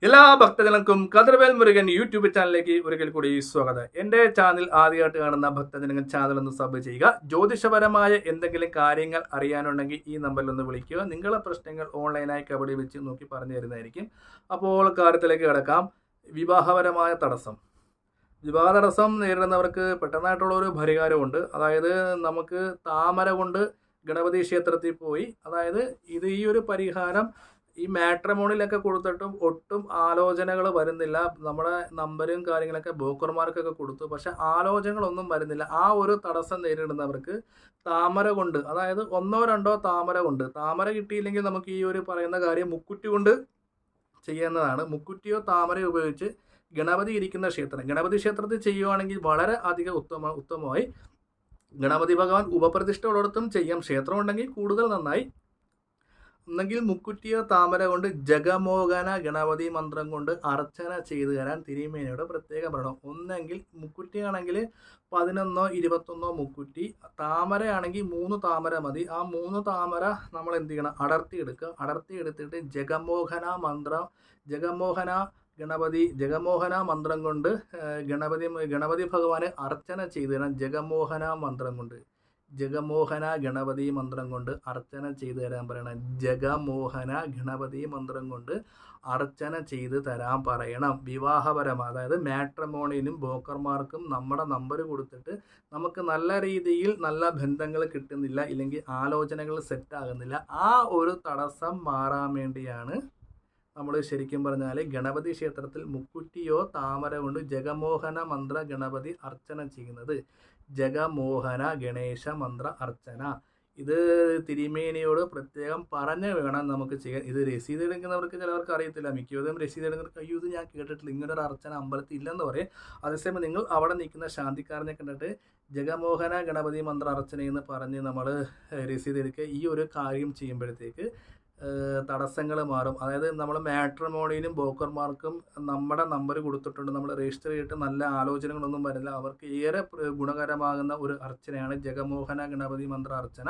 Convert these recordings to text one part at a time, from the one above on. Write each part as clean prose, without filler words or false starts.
എല്ലാ ഭക്തജനങ്ങൾക്കും കതിർവേൽ മുരുകൻ യൂട്യൂബ് ചാനലിലേക്ക് ഒരിക്കൽ കൂടി സ്വാഗതം. എൻ്റെ ചാനൽ ആദ്യമായിട്ട് കാണുന്ന ഭക്തജനങ്ങൾ ചാനൽ ഒന്ന് സബ് ചെയ്യുക. ജ്യോതിഷപരമായ എന്തെങ്കിലും കാര്യങ്ങൾ അറിയാനുണ്ടെങ്കിൽ ഈ നമ്പറിൽ ഒന്ന് വിളിക്കുക. നിങ്ങളുടെ പ്രശ്നങ്ങൾ ഓൺലൈനായി കബഡി വെച്ച് നോക്കി പറഞ്ഞു തരുന്നതായിരിക്കും. അപ്പോൾ കാര്യത്തിലേക്ക് കിടക്കാം. വിവാഹപരമായ തടസ്സം. വിവാഹ തടസ്സം നേരിടുന്നവർക്ക് പെട്ടെന്നായിട്ടുള്ള ഒരു പരിഹാരമുണ്ട്. അതായത് നമുക്ക് താമര കൊണ്ട് ഗണപതി ക്ഷേത്രത്തിൽ പോയി, അതായത് ഈ ഒരു പരിഹാരം ഈ മാട്രിമോണിയിലൊക്കെ കൊടുത്തിട്ടും ഒട്ടും ആലോചനകൾ വരുന്നില്ല. നമ്മുടെ നമ്പരും കാര്യങ്ങളൊക്കെ ബ്രോക്കർമാർക്കൊക്കെ കൊടുത്തു, പക്ഷെ ആലോചനകളൊന്നും വരുന്നില്ല. ആ ഒരു തടസ്സം നേരിടുന്നവർക്ക് താമര കൊണ്ട്, അതായത് 1-2 താമര കൊണ്ട്, താമര കിട്ടിയില്ലെങ്കിൽ നമുക്ക് ഈ ഒരു പറയുന്ന കാര്യം മുക്കുറ്റി കൊണ്ട് ചെയ്യുന്നതാണ്. മുക്കുറ്റിയോ താമരയോ ഉപയോഗിച്ച് ഗണപതി ഇരിക്കുന്ന ഗണപതി ക്ഷേത്രത്തിൽ ചെയ്യുവാണെങ്കിൽ വളരെ അധികം ഉത്തമമായി. ഗണപതി ഭഗവാൻ ഉപപ്രതിഷ്ഠ ഉള്ളിടത്തും ചെയ്യാം. ക്ഷേത്രം ഉണ്ടെങ്കിൽ കൂടുതൽ നന്നായി. ഒന്നെങ്കിൽ മുക്കുറ്റിയോ താമര കൊണ്ട് ജഗമോഹന ഗണപതി മന്ത്രം കൊണ്ട് അർച്ചന ചെയ്തു തരാൻ തിരുമേനിയോട് പ്രത്യേകം പറയണം. ഒന്നെങ്കിൽ മുക്കുറ്റിയാണെങ്കിൽ 11-21 മുക്കുറ്റി, താമരയാണെങ്കിൽ 3 താമര മതി. ആ 3 താമര നമ്മൾ എന്ത് ചെയ്യണം, അടർത്തി എടുത്തിട്ട് ജഗമോഹന മന്ത്രം കൊണ്ട് ഗണപതി ഭഗവാന് അർച്ചന ചെയ്തു തരാൻ ജഗമോഹന ഗണപതി മന്ത്രം കൊണ്ട് അർച്ചന ചെയ്തു തരാൻ പറയണം. ജഗമോഹന ഗണപതി മന്ത്രം കൊണ്ട് അർച്ചന ചെയ്ത് തരാൻ പറയണം. വിവാഹപരമായി, അതായത് മാട്രിമോണിയിലും ബ്രോക്കർമാർക്കും നമ്മുടെ നമ്പർ കൊടുത്തിട്ട് നമുക്ക് നല്ല രീതിയിൽ നല്ല ബന്ധങ്ങൾ കിട്ടുന്നില്ല, ഇല്ലെങ്കിൽ ആലോചനകൾ സെറ്റ് ആകുന്നില്ല, ആ ഒരു തടസ്സം മാറാൻ വേണ്ടിയാണ് നമ്മൾ ശരിക്കും പറഞ്ഞാൽ ഗണപതി ക്ഷേത്രത്തിൽ മുക്കുറ്റിയോ താമര കൊണ്ട് ജഗമോഹന മന്ത്ര ഗണപതി അർച്ചന ചെയ്യുന്നത്. ജഗമോഹന ഗണേശ മന്ത്ര അർച്ചന. ഇത് തിരുമേനിയോട് പ്രത്യേകം പറഞ്ഞ് വേണം നമുക്ക് ചെയ്യാൻ. ഇത് രസീത് എടുക്കുന്നവർക്ക് ചിലവർക്ക് അറിയത്തില്ല. മിക്കവരും രസീത് എടുക്കുന്നവർക്ക് അയ്യോ ഇത് ഞാൻ കേട്ടിട്ടില്ല, ഇങ്ങനൊരു അർച്ചന അമ്പലത്തിൽ ഇല്ലെന്ന് പറയും. അതേസമയം നിങ്ങൾ അവിടെ നിൽക്കുന്ന ശാന്തിക്കാരനെ കണ്ടിട്ട് ജഗമോഹന ഗണപതി മന്ത്ര അർച്ചന എന്ന് പറഞ്ഞ് നമ്മൾ രസീത് എടുക്കുക. ഈ ഒരു കാര്യം ചെയ്യുമ്പോഴത്തേക്ക് തടസ്സങ്ങൾ മാറും. അതായത് നമ്മൾ മാട്രിമോണിയിലും ബ്രോക്കർമാർക്കും നമ്മുടെ നമ്പർ കൊടുത്തിട്ടുണ്ട്, നമ്മൾ രജിസ്റ്റർ ചെയ്തിട്ട് നല്ല ആലോചനകളൊന്നും വരില്ല. അവർക്ക് ഏറെ ഗുണകരമാകുന്ന ഒരു അർച്ചനയാണ് ജഗമോഹന ഗണപതി മന്ത്ര അർച്ചന.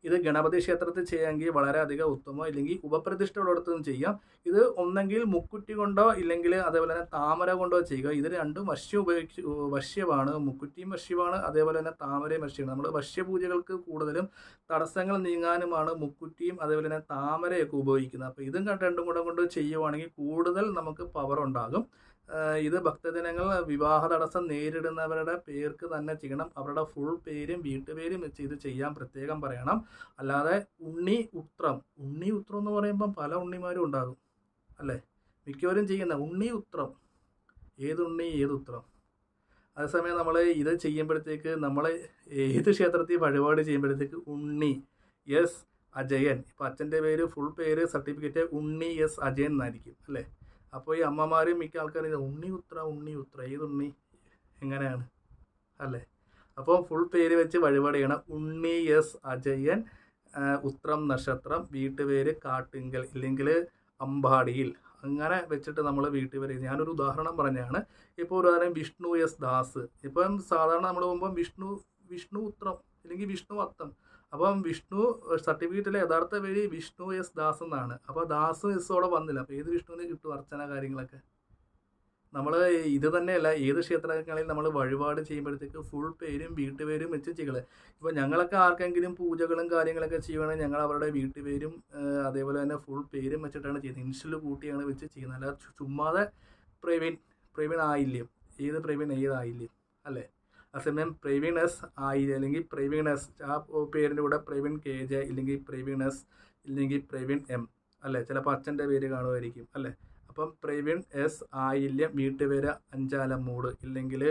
ഇത് ഗണപതി ക്ഷേത്രത്തിൽ ചെയ്യാമെങ്കിൽ വളരെയധികം ഉത്തമം, ഇല്ലെങ്കിൽ ഉപപ്രതിഷ്ഠ ഉള്ളിടത്തും ചെയ്യാം. ഇത് ഒന്നെങ്കിൽ മുക്കുറ്റി കൊണ്ടോ ഇല്ലെങ്കിൽ അതേപോലെ തന്നെ താമര കൊണ്ടോ ചെയ്യുക. ഇത് രണ്ടും വശ്യമാണ്. മുക്കുറ്റിയും വശ്യമാണ്, അതേപോലെ തന്നെ താമരയും വശ്യമാണ്. നമ്മൾ വശ്യപൂജകൾക്ക് കൂടുതലും തടസ്സങ്ങൾ നീങ്ങാനുമാണ് മുക്കുറ്റിയും അതേപോലെ തന്നെ താമരയൊക്കെ ഉപയോഗിക്കുന്നത്. അപ്പോൾ ഇതും രണ്ടും കൂടെ കൊണ്ട് ചെയ്യുവാണെങ്കിൽ കൂടുതൽ നമുക്ക് പവർ ഉണ്ടാകും. ഇത് ഭക്തജനങ്ങൾ വിവാഹ തടസ്സം നേരിടുന്നവരുടെ പേർക്ക് തന്നെ ചെയ്യണം. അവരുടെ ഫുൾ പേരും വീട്ടുപേരും വെച്ച് ഇത് ചെയ്യാൻ പ്രത്യേകം പറയണം. അല്ലാതെ ഉണ്ണി ഉത്രം എന്ന് പറയുമ്പം പല ഉണ്ണിമാരും ഉണ്ടാകും അല്ലേ, മിക്കവരും ചെയ്യുന്ന ഉണ്ണി ഉത്രം, ഏതുണ്ണി ഏതുത്രം. അതേസമയം നമ്മൾ ഇത് ചെയ്യുമ്പോഴത്തേക്ക് നമ്മൾ ഏത് ക്ഷേത്രത്തിൽ വഴിപാട് ചെയ്യുമ്പോഴത്തേക്ക് ഉണ്ണി എസ് അജയൻ, ഇപ്പം അച്ഛൻ്റെ പേര് ഫുൾ പേര് സർട്ടിഫിക്കറ്റ് ഉണ്ണി എസ് അജയൻ എന്നായിരിക്കും അല്ലേ. അപ്പോൾ ഈ അമ്മമാരും മിക്ക ആൾക്കാരും ഉണ്ണി ഉത്ര ഏതുണ്ണി എങ്ങനെയാണ് അല്ലേ. അപ്പോൾ ഫുൾ പേര് വെച്ച് വഴിപാട് ചെയ്യണം. ഉണ്ണി എസ് അജയൻ, ഉത്രം നക്ഷത്രം, വീട്ടുപേര് കാട്ടുങ്കൽ ഇല്ലെങ്കിൽ അമ്പാടിയിൽ, അങ്ങനെ വെച്ചിട്ട് നമ്മൾ വീട്ടിൽ വരെ. ഞാനൊരു ഉദാഹരണം പറഞ്ഞാണ്. ഇപ്പോൾ ഉദാഹരണം വിഷ്ണു എസ് ദാസ്. ഇപ്പം സാധാരണ നമ്മൾ പോകുമ്പം വിഷ്ണു ഉത്രം അല്ലെങ്കിൽ വിഷ്ണു അത്തം. അപ്പം വിഷ്ണു സർട്ടിഫിക്കറ്റിലെ യഥാർത്ഥ പേര് വിഷ്ണു എസ് ദാസ് എന്നാണ്. അപ്പോൾ ദാസ് എസ്സോടെ വന്നില്ല. അപ്പോൾ ഏത് വിഷ്ണുവിന് കിട്ടും അർച്ചന കാര്യങ്ങളൊക്കെ. നമ്മൾ ഇത് തന്നെയല്ല, ഏത് ക്ഷേത്രങ്ങളിൽ നമ്മൾ വഴിപാട് ചെയ്യുമ്പോഴത്തേക്ക് ഫുൾ പേരും വീട്ടുപേരും വെച്ച് ചെയ്യുക. ഇപ്പോൾ ഞങ്ങളൊക്കെ ആർക്കെങ്കിലും പൂജകളും കാര്യങ്ങളൊക്കെ ചെയ്യുകയാണെങ്കിൽ ഞങ്ങൾ അവരുടെ വീട്ടുപേരും അതേപോലെ തന്നെ ഫുൾ പേരും വെച്ചിട്ടാണ് ചെയ്യുന്നത്. ഇൻഷ്യൽ കൂട്ടിയാണ് വെച്ച് ചെയ്യുന്നത്. അല്ലാതെ ചുമ്മാതെ പ്രവീൺ ആയില്യം, ഏത് പ്രവീൺ ഏതായില്യം അല്ലേ. അതേസമയം പ്രവീൺ എസ് ആയില്യം അല്ലെങ്കിൽ പ്രവീൺ എസ്, ആ പേരിൻ്റെ കൂടെ പ്രവീൺ KJ ഇല്ലെങ്കിൽ പ്രവീൺ എസ് ഇല്ലെങ്കിൽ പ്രവീൺ M അല്ലേ. ചിലപ്പോൾ അച്ഛൻ്റെ പേര് കാണുമായിരിക്കും അല്ലേ. അപ്പം പ്രവീൺ എസ് ആയില്യം, വീട്ടുപേര് അഞ്ചാലമ്മൂട് ഇല്ലെങ്കിൽ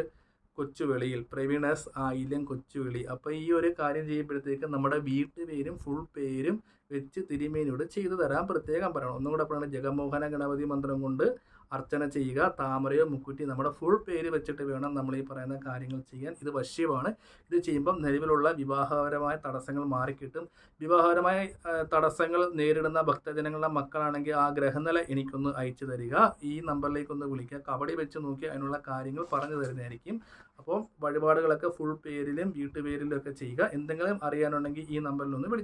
കൊച്ചുവെളിയിൽ, പ്രവീൺ എസ് ആയില്യം കൊച്ചുവെളി. അപ്പോൾ ഈ ഒരു കാര്യം ചെയ്യുമ്പോഴത്തേക്ക് നമ്മുടെ വീട്ടുപേരും ഫുൾ പേരും വെച്ച് തിരുമേനിയോട് ചെയ്തു തരാൻ പ്രത്യേകം പറയണം. ഒന്നും കൂടെ പറയണം, ജഗമോഹന ഗണപതി മന്ത്രം കൊണ്ട് അർച്ചന ചെയ്യുക. താമരയോ മുക്കുറ്റി നമ്മുടെ ഫുൾ പേര് വെച്ചിട്ട് വേണം നമ്മൾ ഈ പറയുന്ന കാര്യങ്ങൾ ചെയ്യാൻ. ഇത് വശ്യമാണ്. ഇത് ചെയ്യുമ്പം നിലവിലുള്ള വിവാഹപരമായ തടസ്സങ്ങൾ മാറിക്കിട്ടും. വിവാഹപരമായ തടസ്സങ്ങൾ നേരിടുന്ന ഭക്തജനങ്ങളുടെ മക്കളാണെങ്കിൽ ആ ഗ്രഹനില എനിക്കൊന്ന് അയച്ചു തരിക. ഈ നമ്പറിലേക്കൊന്ന് വിളിക്കുക. കബഡി വെച്ച് നോക്കി അതിനുള്ള കാര്യങ്ങൾ പറഞ്ഞു തരുന്നതായിരിക്കും. അപ്പോൾ വഴിപാടുകളൊക്കെ ഫുൾ പേരിലും വീട്ടുപേരിലും ഒക്കെ ചെയ്യുക. എന്തെങ്കിലും അറിയാനുണ്ടെങ്കിൽ ഈ നമ്പറിലൊന്ന് വിളിച്ചു.